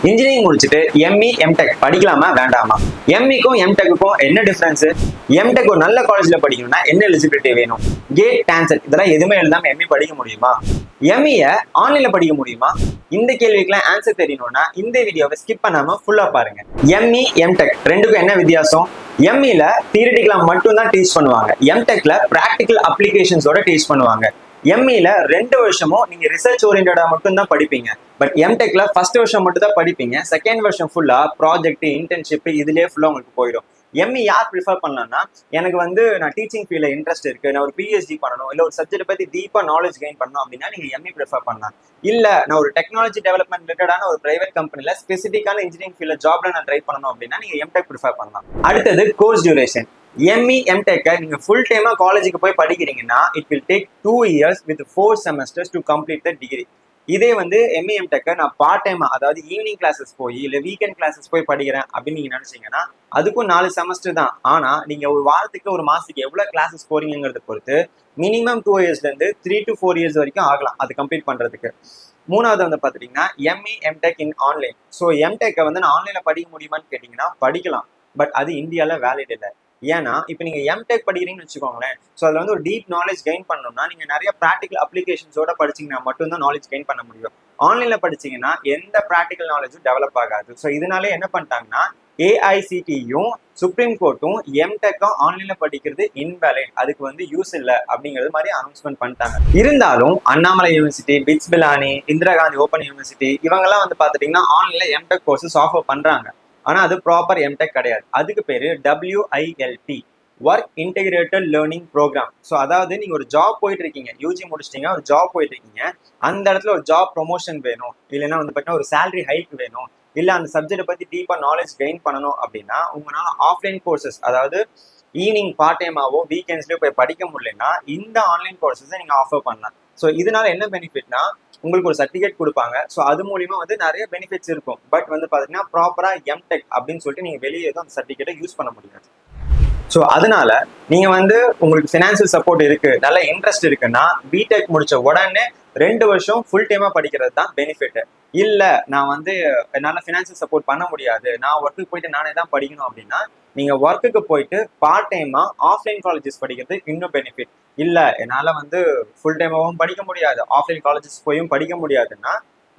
Engineering முடிச்சுட்டு ME MTech படிக்கலாமா வேண்டாமா? எம்இக்கும் எம்டெக்குக்கும் என்ன டிஃபரன்ஸ்? எம்டெக் ஒரு நல்ல காலேஜ்ல படிக்கணும்னா என்ன எலிஜிபிலிட்டி வேணும்? கேட், டான்செட் இதெல்லாம் எதுவுமே எழுதாம எம்இ படிக்க முடியுமா? எம்இய ஆன்லைன்ல படிக்க முடியுமா? இந்த கேள்விக்கெல்லாம் ஆன்சர் தெரியணும்னா இந்த வீடியோவை ஸ்கிப் பண்ணாம ஃபுல்லா பாருங்க. எம்இ எம்டெக் ரெண்டுக்கும் என்ன வித்தியாசம்? எம்இல தியரிட்டிக்கலா மட்டும் தான் டீச் பண்ணுவாங்க. எம்டெக்ல பிராக்டிகல் அப்ளிகேஷன்ஸோட டீச் பண்ணுவாங்க. எம்இல 2 வருஷமும் நீங்க ரிசர்ச் ஓரியன்டா மட்டும் தான் படிப்பீங்க. பட் எம்டெக்ல ஃபர்ஸ்ட் வருஷம் மட்டும் தான் படிப்பீங்க. செகண்ட் வருஷம் ஃபுல்லா ப்ராஜெக்ட், இன்டர்ன்ஷிப் இதுலயே ஃபுல்லா உங்களுக்கு போயிடும். எம்இ யார் ப்ரிஃபர் பண்ணலாம்னா, எனக்கு நான் டீச்சிங் ஃபீல்ட்ல இன்ட்ரெஸ்ட் இருக்கு, நான் ஒரு பிஹெச்டி பண்ணணும், இல்ல ஒரு சப்ஜெக்ட் பத்தி டீப்பா நாலேஜ் கெயின் பண்ணணும் அப்படின்னா நீங்க எம்இ ப்ரிஃபர் பண்ணலாம். இல்ல நான் ஒரு டெக்னாலஜி டெவலப்மெண்ட் ரிலேட்டடான ஒரு பிரைவேட் கம்பெனில ஸ்பெசிஃபிக்கான இன்ஜினியரிங் ஃபீல்ட்ல ஜாப்ல நான் ட்ரை பண்ணணும் அப்படின்னா நீங்க எம்டெக் ப்ரிஃபர் பண்ணலாம். அடுத்தது கோர்ஸ் டியூரேஷன். எம்இ எம்டெக் நீங்க ஃபுல் டைமா காலேஜுக்கு போய் படிக்கிறீங்கன்னா it will take 2 years with 4 semesters to complete the degree. இதே எம்இ எம்டெக் நான் பார்ட் டைமா, அதாவது ஈவினிங் கிளாஸஸ் போய் இல்ல வீக்கெண்ட் கிளாஸஸ் போய் படிக்கிறேன் அப்படின்னு நீங்க நினைச்சீங்கன்னா அதுக்கும் 4 செமஸ்டர் தான். ஆனா நீங்க ஒரு வாரத்துக்கு ஒரு மாசத்துக்கு எவ்வளவு கிளாஸஸ் போறீங்கிறத பொறுத்து மினிமம் 2 yearsல இருந்து 3 to 4 years வரைக்கும் ஆகலாம் அது கம்ப்ளீட் பண்றதுக்கு. மூணாவது பாத்தீங்கன்னா ME MTech in online. So MTech நான் ஆன்லைன்ல படிக்க முடியுமான்னு கேட்டீங்கன்னா படிக்கலாம். பட் அது இந்தியால வேலிட் இல்லை. ஏன்னா இப்போ நீங்க எம்டெக் படிக்கிறீங்கன்னு வச்சுக்கோங்களேன், ஸோ அதுல ஒரு டீப் நாலேஜ் கெயின் பண்ணணும்னா நீங்க நிறைய ப்ராக்டிகல் அப்ளிகேஷன்ஸோட படிச்சீங்கன்னா மட்டும்தான் நாலேஜ் கெயின் பண்ண முடியும். ஆன்லைன்ல படிச்சீங்கன்னா எந்த ப்ராக்டிகல் நாலேஜும் டெவலப் ஆகாது. ஸோ இதனாலே என்ன பண்ணிட்டாங்கன்னா ஏஐசிடியும் சுப்ரீம் கோர்ட்டும் எம்டெக்கும் ஆன்லைன்ல படிக்கிறது இன்வேலிட், அதுக்கு யூஸ் இல்லை அப்படிங்கிறது மாதிரி அனௌன்ஸ்மெண்ட் பண்ணிட்டாங்க. இருந்தாலும் Annamalai university, bits Pilani, Indira Gandhi open university இவங்கெல்லாம் பாத்துட்டீங்கன்னா ஆன்லைன்ல எம்டெக் கோர்சஸ் ஆஃபர் பண்றாங்க. ஆனா அது ப்ராப்பர் எம்டெக் கிடையாது. அதுக்கு பேரு WILP, work integrated learning programme. So அதாவது நீங்க ஒரு ஜாப் போயிட்டு இருக்கீங்க, யூஜி முடிச்சிட்டீங்க, ஒரு ஜாப் போயிட்டு இருக்கீங்க, அந்த இடத்துல ஒரு ஜாப் ப்ரொமோஷன் வேணும், இல்லைன்னா பார்த்தீங்கன்னா ஒரு சேலரி ஹைக் வேணும், இல்ல அந்த சப்ஜெக்ட் பத்தி டீப்பா நாலேஜ் கெயின் பண்ணணும் அப்படின்னா உங்களால ஆஃப்லைன் கோர்சஸ், அதாவது ஈவினிங் பார்ட் டைமாவோ வீக்கெண்ட்ஸ்லயோ போய் படிக்க முடியலன்னா இந்த ஆன்லைன் கோர்சஸை நீங்க ஆஃபர் பண்ணலாம். ஸோ இதனால என்ன பெனிஃபிட்னா உங்களுக்கு ஒரு சர்டிஃபிகேட் கொடுப்பாங்க. ஸோ அது மூலியமா நிறைய பெனிஃபிட்ஸ் இருக்கும். பட் பாத்தீங்கன்னா ப்ராப்பரா எம்டெக் அப்படின்னு சொல்லிட்டு நீங்க வெளியே எதுவும் அந்த சர்டிஃபிகேட்டை யூஸ் பண்ண முடியாது. ஸோ அதனால நீங்க உங்களுக்கு ஃபினான்சியல் சப்போர்ட் இருக்கு, நல்ல இன்ட்ரெஸ்ட் இருக்குன்னா பிடெக் முடிச்ச உடனே 2 வருஷம் ஃபுல் டைமா படிக்கிறது தான் பெனிஃபிட். இல்ல நான் என்னால ஃபினான்சியல் சப்போர்ட் பண்ண முடியாது, நான் ஒர்க்குக்கு போயிட்டு நானே தான் படிக்கணும் அப்படின்னா நீங்க ஒர்க்குக்கு போயிட்டு பார்ட் டைமா ஆஃப்லைன் காலேஜஸ் படிக்கிறது இன்னும் பெனிஃபிட். இல்ல என்னால ஃபுல் டைமாவும் படிக்க முடியாது, ஆஃப்லைன் காலேஜஸ் போயும் படிக்க முடியாதுன்னா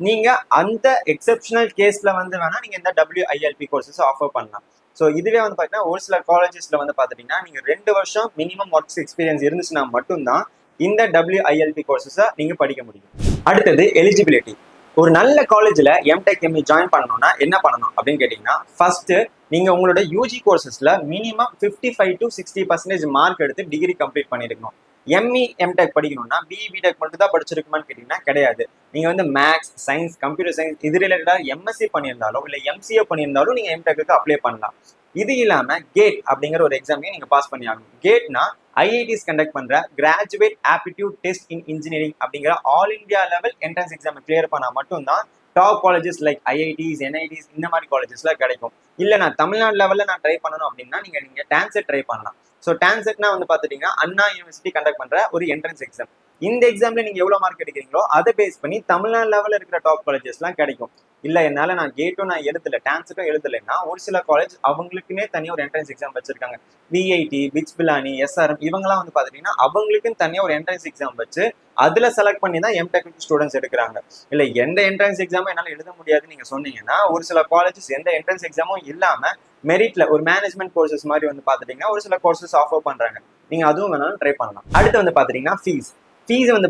நீங்க அந்த எக்ஸெப்ஷனல் கேஸ்ல வேணா நீங்க இந்த WILP கோர்சஸ் ஆஃபர் பண்ணலாம். ஸோ இதுவே பாத்தீங்கன்னா ஒரு சில காலேஜஸ்ல பாத்துட்டீங்கன்னா நீங்க 2 வருஷம் மினிமம் ஒர்க்ஸ் எக்ஸ்பீரியன்ஸ் இருந்துச்சுன்னா மட்டும்தான் இந்த WILP கோர்சஸை நீங்க படிக்க முடியும். அடுத்தது எலிஜிபிலிட்டி. ஒரு நல்ல காலேஜ்ல எம்டெக் எம்இ ஜாயின் பண்ணணும்னா என்ன பண்ணணும் அப்படின்னு கேட்டீங்கன்னா, ஃபர்ஸ்ட் நீங்க உங்களோட யூஜி கோர்சஸ்ல மினிமம் 55 to 60% மார்க் எடுத்து டிகிரி கம்ப்ளீட் பண்ணிருக்கணும். எம்இ எம்டெக் படிக்கணும்னா பிஇ பிடெக் மட்டும் தான் படிச்சிருக்குமான்னு கேட்டீங்கன்னா கிடையாது. நீங்க மேக்ஸ், சயின்ஸ், கம்ப்யூட்டர் சயின்ஸ் இது ரிலேட்டடா எம்எஸ்சி பண்ணியிருந்தாலும் இல்ல எம்சிஏ பண்ணியிருந்தாலும் நீங்க எம்டெக்கு அப்ளை பண்ணலாம். இது இல்லாம கேட் அப்படிங்கிற ஒரு எக்ஸாமையும் நீங்க பாஸ் பண்ணி ஆகணும். கேட்னா ஐஐடிஸ் கண்டக்ட் பண்ற graduate aptitude test in engineering அப்படிங்கிற all India level entrance exam clear பண்ணா மட்டும்தான் top colleges like IITs, NITs இந்த மாதிரி காலேஜஸ்ல கிடைக்கும். இல்ல நான் தமிழ்நாடு லெவல்ல நான் ட்ரை பண்ணணும் அப்படின்னா நீங்க டான்செட் ட்ரை பண்ணலாம். ஸோ டான்செட்னா பாத்துட்டீங்கன்னா அண்ணா யூனிவர்சிட்டி கண்டக்ட் பண்ற ஒரு என்ட்ரன்ஸ் எக்ஸாம். இந்த எக்ஸாம்ல நீங்க எவ்வளவு மார்க் எடுக்கிறீங்களோ அதை பேஸ் பண்ணி தமிழ்நாடு லெவல்ல இருக்கிற டாப் காலேஜஸ் எல்லாம் கிடைக்கும். இல்ல என்னால நான் கேட்டும் நான் எழுதல, டான்செட்டும் எழுதலைன்னா ஒரு சில காலேஜ் அவங்களுக்குன்னே தனியா ஒரு என்ட்ரன்ஸ் எக்ஸாம் வச்சிருக்காங்க. விஐடி, பிட்ஸ் பிலானி, SRM இவங்கெல்லாம் பாத்துட்டீங்கன்னா அவங்களுக்குன்னு தனியா ஒரு என்ட்ரன்ஸ் எக்ஸாம் வச்சு அதுல செலக்ட் பண்ணி தான் எம்டெக் ஸ்டூடெண்ட்ஸ் எடுக்கிறாங்க. இல்ல எந்த என்ட்ரன்ஸ் எக்ஸாமும் என்னால எழுத முடியாதுன்னு நீங்க சொன்னீங்கன்னா ஒரு சில காலேஜஸ் எந்த என்ட்ரன்ஸ் எக்ஸாமும் இல்லாம மெரிட்ல ஒரு மேனேஜ்மெண்ட் கோர்சஸ் மாதிரி பாத்துட்டீங்கன்னா ஒரு சில கோர்சஸ் ஆஃபர் பண்றாங்க. நீங்க அதுவும் வேணாலும் ட்ரை பண்ணலாம். அடுத்து பாத்துட்டீங்கன்னா ஃபீஸ்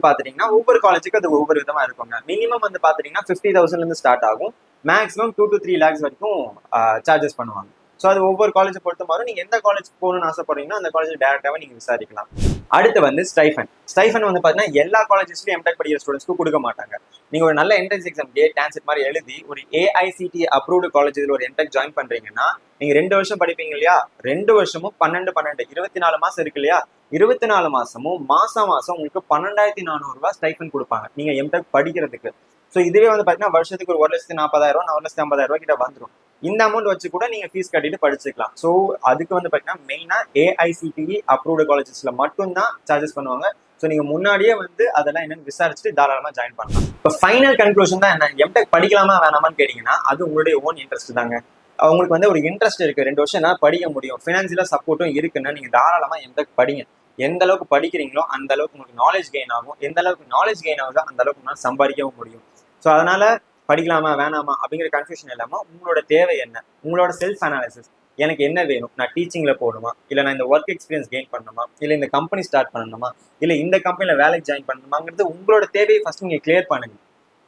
பாத்துட்டீங்கன்னா ஒவ்வொரு காலேஜுக்கு அது ஒவ்வொரு விதமா இருக்குங்க. மினிமம் பாத்துட்டீங்கன்னா 50,000 இருந்து ஸ்டார்ட் ஆகும். மேக்ஸிமம் 2 to 3 lakhs வரைக்கும் சார்ஜஸ் பண்ணுவாங்க. ஸோ அது ஒவ்வொரு காலேஜை பொறுத்த மாதிரி நீங்க எந்த காலேஜ் போகணும்னு ஆசைப்படுறீங்கன்னா அந்த காலேஜ் டேரக்டாவே நீங்க விசாரிக்கலாம். அடுத்து ஸ்டைஃபன் பாத்தீங்கன்னா எல்லா காலேஜஸ்லயும் எம்டெக் படிக்கிற ஸ்டூடெண்ட்ஸ்க்கு கொடுக்க மாட்டாங்க. நீங்க ஒரு நல்ல என்ட்ரன்ஸ் எக்ஸாம் கேட், டான்செட் மாதிரி எழுதி ஒரு AICTE அப்ரூவ்டு காலேஜ்ல ஒரு எம்டெக் ஜாயின் பண்றீங்கன்னா நீங்க 2 வருஷம் படிப்பீங்க இல்லையா, 2 வருஷமும் 12 24 மாசம் இருக்கு இல்லையா, 24 மாசமும் மாசம் உங்களுக்கு 12,400 ரூபாய் ஸ்டைஃபன் கொடுப்பாங்க நீங்க எம்டெக் படிக்கிறதுக்கு. ஸோ இதுவே பாத்தீங்கன்னா வருஷத்துக்கு ஒரு 1,40,000 1,50,000 ரூபாய் கிட்ட வந்துடும். இந்த அமௌண்ட் வச்சு கூட நீங்க ஃபீஸ் கட்டிட்டு படிச்சுக்கலாம். ஸோ அதுக்கு பாத்தீங்கன்னா மெயினா AICTE அப்ரூவ்டு காலேஜஸ்ல மட்டும்தான் சார்ஜஸ் பண்ணுவாங்க. ஸோ நீங்க முன்னாடியே வந்து அதெல்லாம் என்னன்னு விசாரிச்சுட்டு தாராளமா ஜாயின் பண்ணலாம். இப்போ ஃபைனல் கன்க்ளூஷன் தான் என்ன, எம்டெக் படிக்கலாமா வேணாமான்னு கேட்டீங்கன்னா அது உங்களுடைய ஓன் இன்ட்ரெஸ்ட் தாங்க. உங்களுக்கு வந்து ஒரு இன்ட்ரெஸ்ட் இருக்கு, 2 வருஷம் என்ன படிக்க முடியும், ஃபினான்சியலா சப்போர்ட்டும் இருக்குன்னா நீங்க தாராளமா எம்டெக் படிங்க. எந்த அளவுக்கு படிக்கிறீங்களோ அந்த அளவுக்கு உங்களுக்கு நாலேஜ் கெயின் ஆகும். எந்த அளவுக்கு நாலேஜ் கெயின் ஆகுதோ அந்த அளவுக்கு உங்களால் சம்பாதிக்கவும் முடியும். ஸோ அதனால படிக்கலாமா வேணாமா அப்படிங்கிற கன்ஃபியூஷன் இல்லாமல் உங்களோட தேவை என்ன, உங்களோட செல்ஃப் அனாலிசிஸ், எனக்கு என்ன வேணும், நான் டீச்சிங்ல போகணுமா, இல்லை நான் இந்த ஒர்க் எக்ஸ்பீரியன்ஸ் கெயின் பண்ணணுமா, இல்லை இந்த கம்பெனி ஸ்டார்ட் பண்ணணுமா, இல்லை இந்த கம்பெனியில் வேலைக்கு ஜாயின் பண்ணணுமாங்கிறது உங்களோட தேவையை ஃபர்ஸ்ட் நீங்கள் கிளியர் பண்ணுங்க.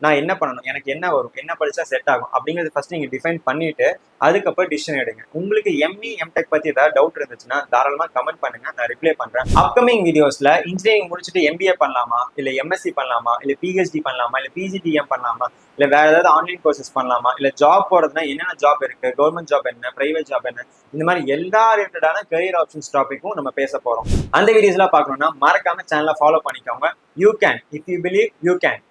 நான் என்ன பண்ணணும், எனக்கு என்ன வரும், என்ன படிச்சா செட் ஆகும் அப்படிங்கிறது ஃபர்ஸ்ட் நீங்க டிஃபைன் பண்ணிட்டு அதுக்கப்புறம் டிசிஷன் எடுங்க. உங்களுக்கு எம்இ எம்டெக் பத்தி ஏதாவது டவுட் இருந்துச்சுன்னா தாராளமா கமெண்ட் பண்ணுங்க, நான் ரிப்ளை பண்றேன். அப்கமிங் வீடியோஸ்ல இன்ஜினியரிங் முடிச்சுட்டு எம்பிஏ பண்ணலாமா, இல்ல எம்எஸ்சி பண்ணலாமா, இல்ல பிஹெச்டி பண்ணலாமா, இல்ல பிஜிடிஎம் பண்ணலாமா, இல்ல வேற ஏதாவது ஆன்லைன் கோர்சஸ் பண்ணலாமா, இல்ல ஜாப் போறதுனா என்னென்ன ஜாப் இருக்கு, கவர்மெண்ட் ஜாப் என்ன, பிரைவேட் ஜாப் என்ன, இந்த மாதிரி எல்லா ரிலேட்டடான கரியர் ஆப்ஷன்ஸ் டாபிக்கும் நம்ம பேச போறோம். அந்த வீடியோஸ்லாம் பார்க்கணும்னா மறக்காம சேனலை ஃபாலோ பண்ணிக்கோங்க. You can, if you believe you can.